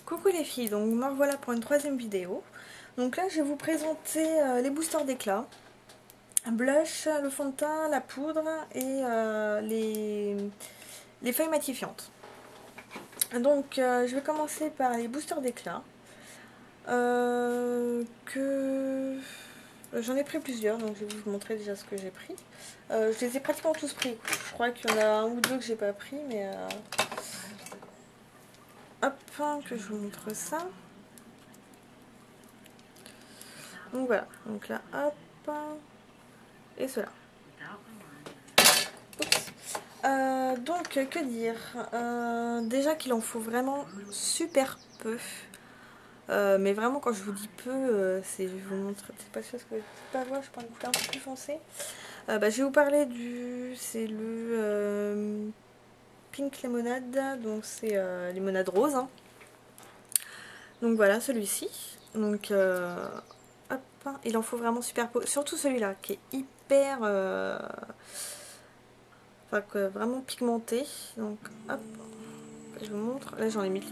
Coucou les filles, donc me revoilà pour une troisième vidéo. Donc là je vais vous présenter les boosters d'éclat, blush, le fond de teint, la poudre et les feuilles matifiantes. Donc je vais commencer par les boosters d'éclat. Que j'en ai pris plusieurs, donc je vais vous montrer déjà ce que j'ai pris. Je les ai pratiquement tous pris. Je crois qu'il y en a un ou deux que j'ai pas pris, mais hop, que je vous montre ça. Donc voilà, donc là, hop, et cela. Donc, que dire, déjà qu'il en faut vraiment super peu. Mais vraiment, quand je vous dis peu, c'est, je vais vous montrer, c'est pas sûr ce que vous pas voir, je prends une couleur un peu plus foncée. Je vais vous parler du, c'est le Pink Lemonade, donc c'est limonade rose. Hein. Donc voilà, celui-ci. Donc, hop, il en faut vraiment super peu, surtout celui-là qui est hyper, vraiment pigmenté. Donc, hop, je vous montre. Là, j'en ai mis,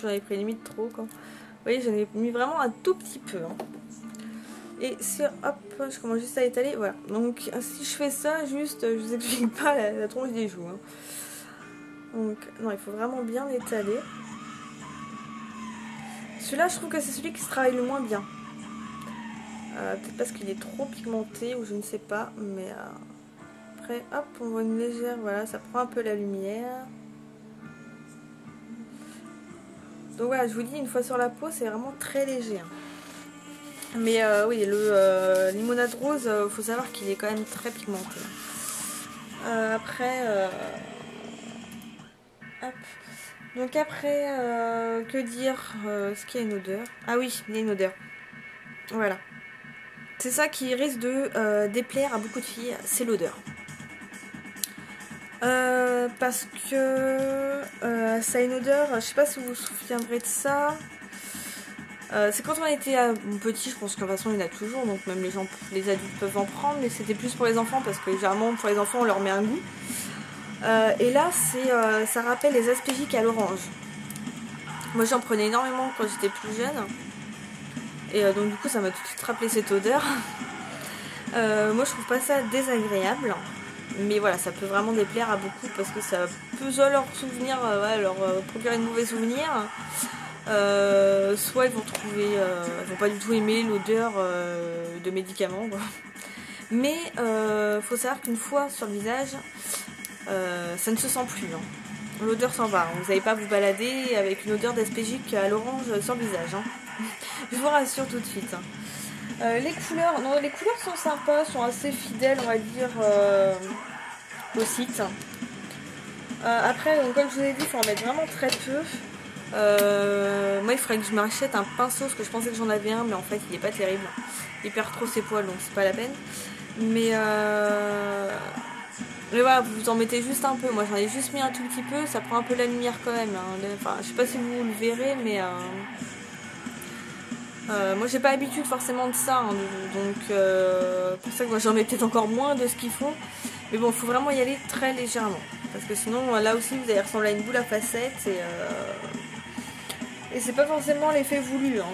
j'en ai pris limite trop, quoi. Vous voyez, j'en ai mis vraiment un tout petit peu. Hein. Et sur, hop, je commence juste à étaler. Voilà. Donc, si je fais ça, juste, je vous explique pas la tronche des joues. Hein. Donc, non, il faut vraiment bien étaler. Celui-là, je trouve que c'est celui qui se travaille le moins bien. Peut-être parce qu'il est trop pigmenté ou je ne sais pas. Mais après, hop, on voit une légère, voilà, ça prend un peu la lumière. Donc voilà, je vous dis, une fois sur la peau, c'est vraiment très léger. Hein. Mais oui, le limonade rose, faut savoir qu'il est quand même très pigmenté. Après, hop. Donc après, que dire, est-ce qu'il y a une odeur? Ah oui, il y a une odeur. Voilà. C'est ça qui risque de déplaire à beaucoup de filles, c'est l'odeur. Parce que ça a une odeur, je sais pas si vous vous souviendrez de ça. C'est quand on était petit, je pense que de toute façon il y en a toujours, donc même les adultes peuvent en prendre, mais c'était plus pour les enfants parce que généralement pour les enfants on leur met un goût. Et là ça rappelle les aspergiques à l'orange. Moi j'en prenais énormément quand j'étais plus jeune, et donc du coup ça m'a tout de suite rappelé cette odeur. Moi je trouve pas ça désagréable, mais voilà, ça peut vraiment déplaire à beaucoup parce que ça peut soit leur souvenir, leur procurer de mauvais souvenirs. Soit ils vont trouver, ils vont pas du tout aimer l'odeur de médicaments, quoi. Mais faut savoir qu'une fois sur le visage, ça ne se sent plus. Hein. L'odeur s'en va. Vous n'allez pas vous balader avec une odeur d'aspergique à l'orange sur le visage. Hein. Je vous rassure tout de suite. Hein. Les couleurs, non, les couleurs sont sympas, sont assez fidèles, on va dire, au site. Après, donc, comme je vous ai dit, il faut en mettre vraiment très peu. Moi il faudrait que je m'achète un pinceau parce que je pensais que j'en avais un mais en fait il est pas terrible, il perd trop ses poils donc c'est pas la peine, mais voilà, vous en mettez juste un peu. Moi j'en ai juste mis un tout petit peu, ça prend un peu la lumière quand même. Hein. Enfin, je sais pas si vous le verrez, mais moi j'ai pas l'habitude forcément de ça, hein, donc pour ça que moi j'en mets peut-être encore moins de ce qu'il faut. Mais bon, il faut vraiment y aller très légèrement parce que sinon là aussi vous allez ressembler à une boule à facettes et c'est pas forcément l'effet voulu. Hein.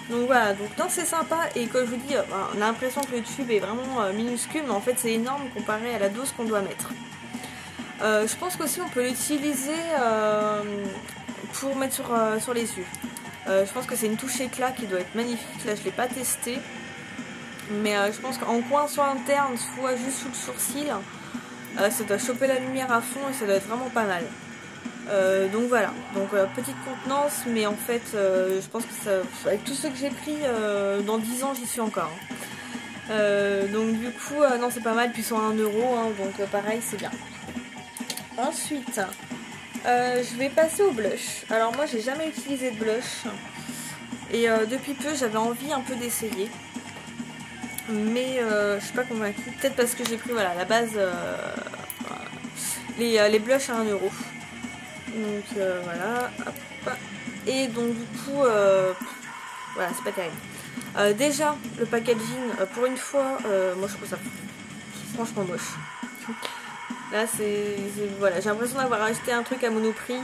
Donc voilà, donc non, c'est sympa. Et comme je vous dis, on a l'impression que le tube est vraiment minuscule, mais en fait c'est énorme comparé à la dose qu'on doit mettre. Je pense qu'aussi on peut l'utiliser pour mettre sur les yeux. Je pense que c'est une touche éclat qui doit être magnifique. Là je l'ai pas testé, mais je pense qu'en coin soit interne, soit juste sous le sourcil, ça doit choper la lumière à fond et ça doit être vraiment pas mal. Donc voilà, donc petite contenance, mais en fait je pense que ça, avec tous ceux que j'ai pris dans 10 ans j'y suis encore. Hein. Donc du coup non, c'est pas mal, puis ils sont à 1 euro, hein, donc pareil c'est bien. Ensuite je vais passer au blush. Alors moi j'ai jamais utilisé de blush et depuis peu j'avais envie un peu d'essayer, mais je suis pas convaincue, peut-être parce que j'ai pris voilà la base, les blushs à 1 euro. Donc voilà, hop. Et donc du coup, voilà, c'est pas terrible. Déjà, le packaging, pour une fois, moi je trouve ça franchement moche. Là, voilà, j'ai l'impression d'avoir acheté un truc à Monoprix,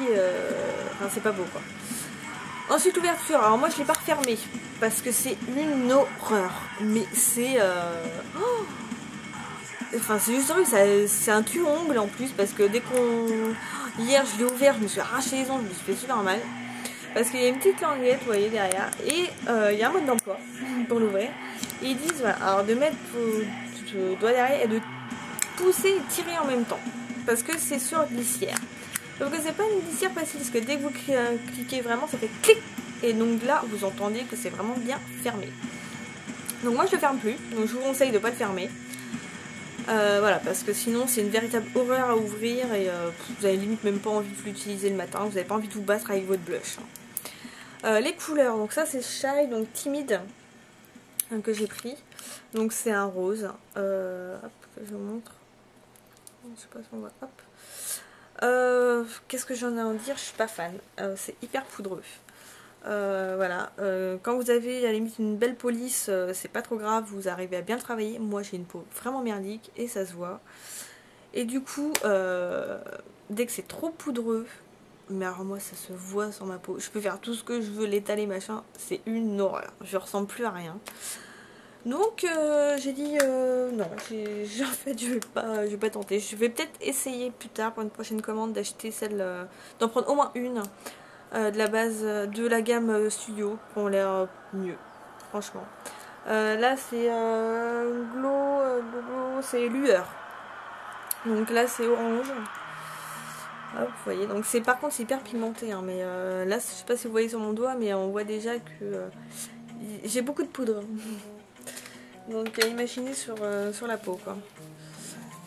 enfin c'est pas beau quoi. Ensuite l'ouverture, alors moi je l'ai pas refermée parce que c'est une horreur, mais c'est oh, enfin c'est juste horrible, c'est un tue-ongle en plus parce que dès qu'on... Hier je l'ai ouvert, je me suis arraché les ongles, je me suis fait super mal. Parce qu'il y a une petite languette, vous voyez, derrière. Et il y a un mode d'emploi pour l'ouvrir. Et ils disent, voilà, alors de mettre vos doigts derrière et de pousser et tirer en même temps. Parce que c'est sur glissière. Sauf que c'est pas une glissière facile, parce que dès que vous cliquez vraiment, ça fait clic. Et donc là, vous entendez que c'est vraiment bien fermé. Donc moi je le ferme plus, donc je vous conseille de ne pas le fermer. Voilà, parce que sinon c'est une véritable horreur à ouvrir et vous avez limite même pas envie de l'utiliser le matin, vous n'avez pas envie de vous battre avec votre blush. Les couleurs, donc ça c'est Shy, donc timide, que j'ai pris. Donc c'est un rose. Hop, que je vous montre. Je sais pas si on voit. Hop. Qu'est-ce que j'en ai à en dire? Je suis pas fan. C'est hyper poudreux. Voilà, quand vous avez à la limite une belle police, c'est pas trop grave, vous arrivez à bien travailler. Moi j'ai une peau vraiment merdique et ça se voit. Et du coup, dès que c'est trop poudreux, mais alors moi ça se voit sur ma peau. Je peux faire tout ce que je veux, l'étaler machin, c'est une horreur. Je ressemble plus à rien. Donc j'ai dit non, en fait je vais pas tenter. Je vais peut-être essayer plus tard pour une prochaine commande d'acheter celle, d'en prendre au moins une. De la base de la gamme Studio qui ont l'air mieux, franchement. Là c'est Glow, c'est Lueur. Donc là c'est orange. Hop, vous voyez. Donc c'est par contre c'est hyper pigmenté, hein, mais là je sais pas si vous voyez sur mon doigt, mais on voit déjà que j'ai beaucoup de poudre. Donc imaginez sur la peau quoi.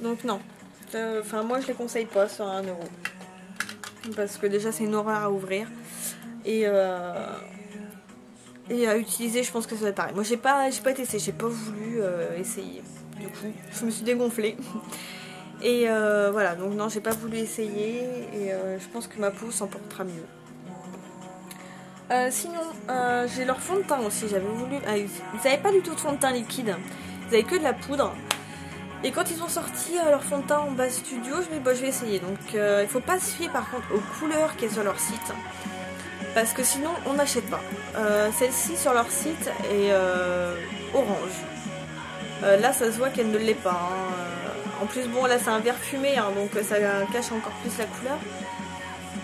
Donc non. Enfin moi je les conseille pas sur 1 euro. Parce que déjà c'est une horreur à ouvrir. Et à utiliser, je pense que ça va être pareil. Moi j'ai pas testé, j'ai pas voulu essayer. Du coup, je me suis dégonflée. Et voilà, donc non, j'ai pas voulu essayer. Et je pense que ma peau s'en portera mieux. Sinon, j'ai leur fond de teint aussi. J'avais voulu. Ils n'avaient pas du tout de fond de teint liquide. Ils avaient que de la poudre. Et quand ils ont sorti leur fond de teint en base studio, je me dis, bon, je vais essayer. Donc il faut pas se fier par contre aux couleurs qu'il y a sur leur site. Parce que sinon on n'achète pas. Celle-ci sur leur site est orange. Là ça se voit qu'elle ne l'est pas. Hein. En plus bon là c'est un vert fumé hein, donc ça cache encore plus la couleur.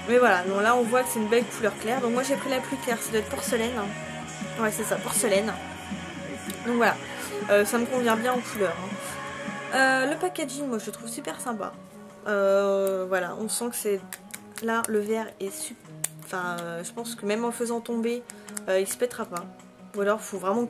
Mais voilà, donc là on voit que c'est une belle couleur claire. Donc moi j'ai pris la plus claire, ça doit être porcelaine. Ouais c'est ça, porcelaine. Donc voilà, ça me convient bien en couleur. Hein. Le packaging moi je le trouve super sympa. Voilà, on sent que c'est... Là le vert est super... Enfin, je pense que même en le faisant tomber, il se pètera pas. Ou alors, il faut vraiment